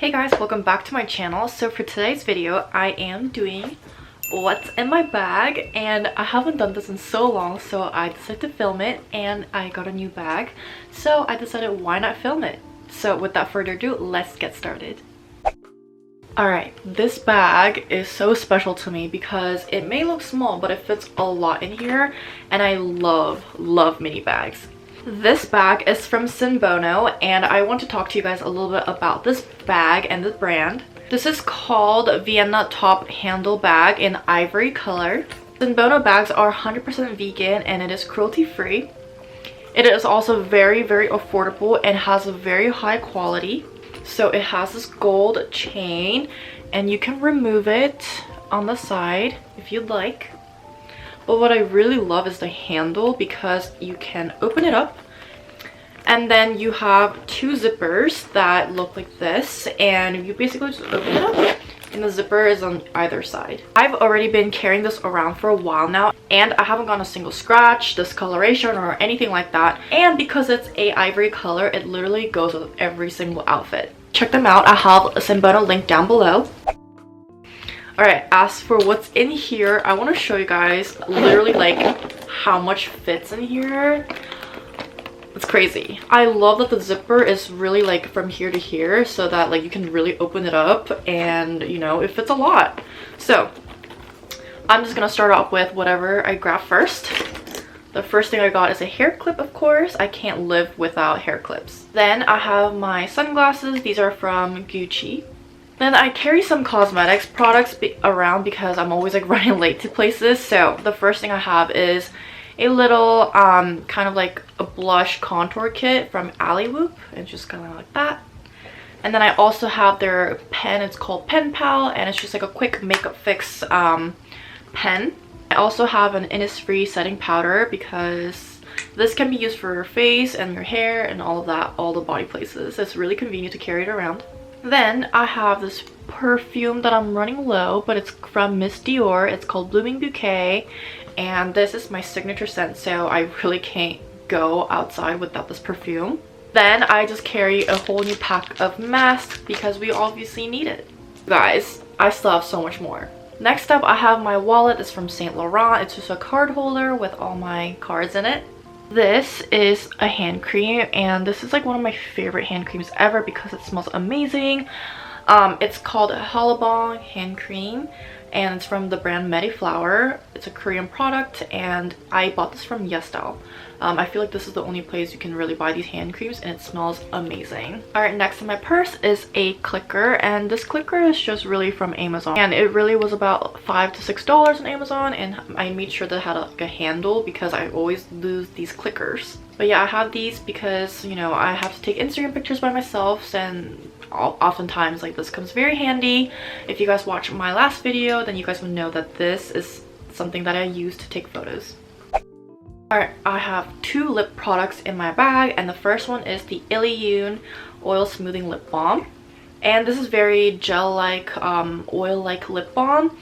Hey guys, welcome back to my channel. So for today's video, I am doing what's in my bag, and I haven't done this in so long, so I decided to film it, and I got a new bag, so I decided why not film it. So without further ado, let's get started. Alright, this bag is so special to me because it may look small, but it fits a lot in here, and I love mini bags. This bag is from SINBONO, and I want to talk to you guys a little bit about this bag and the brand. This is called Vienna Top Handle Bag in Ivory color. SINBONO bags are 100% vegan and it is cruelty free. It is also very affordable and has a very high quality. So it has this gold chain and you can remove it on the side if you'd like. But what I really love is the handle because you can open it up and then you have two zippers that look like this, and you basically just open it up and the zipper is on either side. I've already been carrying this around for a while now and I haven't gotten a single scratch, discoloration, or anything like that. And because it's a ivory color, it literally goes with every single outfit. Check them out. I have a SINBONO link down below. Alright, as for what's in here, I want to show you guys literally like how much fits in here. It's crazy. I love that the zipper is really like from here to here so that like you can really open it up and you know, it fits a lot. So I'm just gonna start off with whatever I grab first. The first thing I got is a hair clip, of course. I can't live without hair clips. Then I have my sunglasses. These are from Gucci. Then I carry some cosmetics products around because I'm always like running late to places. So the first thing I have is a little kind of like a blush contour kit from Whoop. It's just kind of like that. And then I also have their pen. It's called Pen Pal, and it's just like a quick makeup fix pen. I also have an Innisfree setting powder because this can be used for your face and your hair and all of that, all the body places. It's really convenient to carry it around. Then I have this perfume that I'm running low, but it's from Miss Dior. It's called Blooming Bouquet, and this is my signature scent, so I really can't go outside without this perfume. Then I just carry a whole new pack of masks because we obviously need it. Guys, I still have so much more. Next up, I have my wallet. It's from Saint Laurent. It's just a card holder with all my cards in it. This is a hand cream, and this is like one of my favorite hand creams ever because it smells amazing. It's called Hallabong hand cream, and it's from the brand Mediflower. It's a Korean product, and I bought this from YesStyle. I feel like this is the only place you can really buy these hand creams, and it smells amazing. Alright, next in my purse is a clicker, and this clicker is just really from Amazon, and it really was about $5 to $6 on Amazon, and I made sure that it had like a handle because I always lose these clickers. But yeah, I have these because, you know, I have to take Instagram pictures by myself, and oftentimes like this comes very handy. If you guys watch my last video, then you guys would know that this is something that I use to take photos. Alright, I have two lip products in my bag, and the first one is the Yoon Oil Smoothing Lip Balm. And this is very gel-like, oil-like lip balm.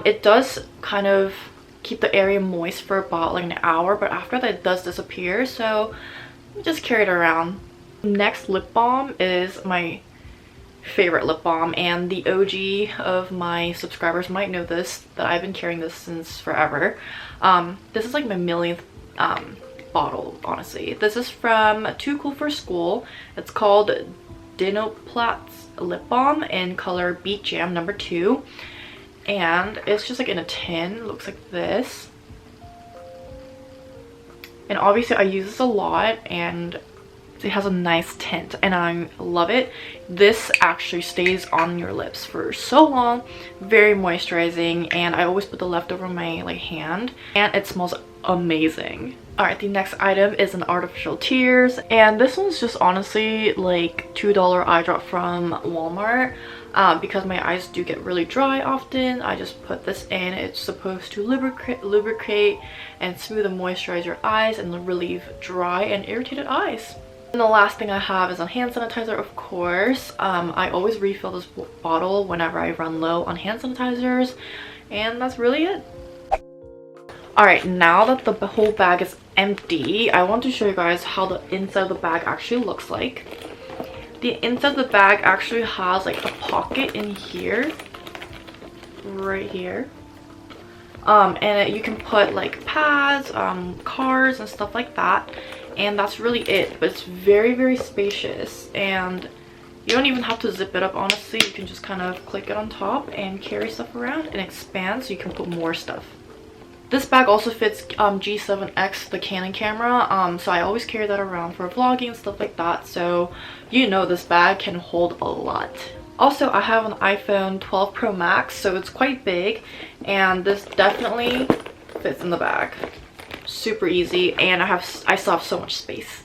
It does kind of keep the area moist for about like an hour, but after that it does disappear, so just carry it around. Next lip balm is my favorite lip balm, and the OG of my subscribers might know this, that I've been carrying this since forever. This is like my millionth bottle, honestly. This is from Too Cool for School. It's called Dinoplatz Lip Balm in color Beat Jam number 2, and it's just like in a tin. It looks like this, and obviously I use this a lot, and it has a nice tint and I love it. This actually stays on your lips for so long, very moisturizing, and I always put the leftover on my like hand, and it smells amazing. Alright, the next item is an artificial tears, and this one's just honestly like $2 eye drop from Walmart. Because my eyes do get really dry often, I just put this in. It's supposed to lubricate and smooth and moisturize your eyes and relieve dry and irritated eyes. And the last thing I have is a hand sanitizer, of course. I always refill this bottle whenever I run low on hand sanitizers, and that's really it. Alright, now that the whole bag is empty, I want to show you guys how the inside of the bag actually looks like. The inside of the bag actually has like a pocket in here, right here. And you can put like pads, cards and stuff like that, and that's really it. But it's very, very spacious, and you don't even have to zip it up, honestly. You can just kind of click it on top and carry stuff around, and expand so you can put more stuff. This bag also fits G7X, the Canon camera, so I always carry that around for vlogging and stuff like that. So you know this bag can hold a lot. Also, I have an iPhone 12 Pro Max, so it's quite big, and this definitely fits in the bag. Super easy, and I still have so much space.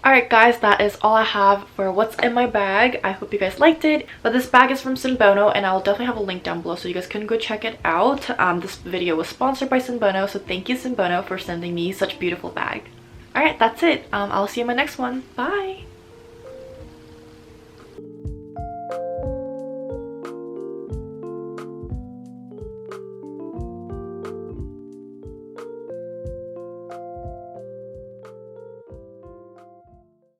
Alright guys, that is all I have for what's in my bag. I hope you guys liked it. But this bag is from SINBONO, and I'll definitely have a link down below so you guys can go check it out. This video was sponsored by SINBONO, so thank you SINBONO for sending me such a beautiful bag. Alright, that's it. I'll see you in my next one. Bye!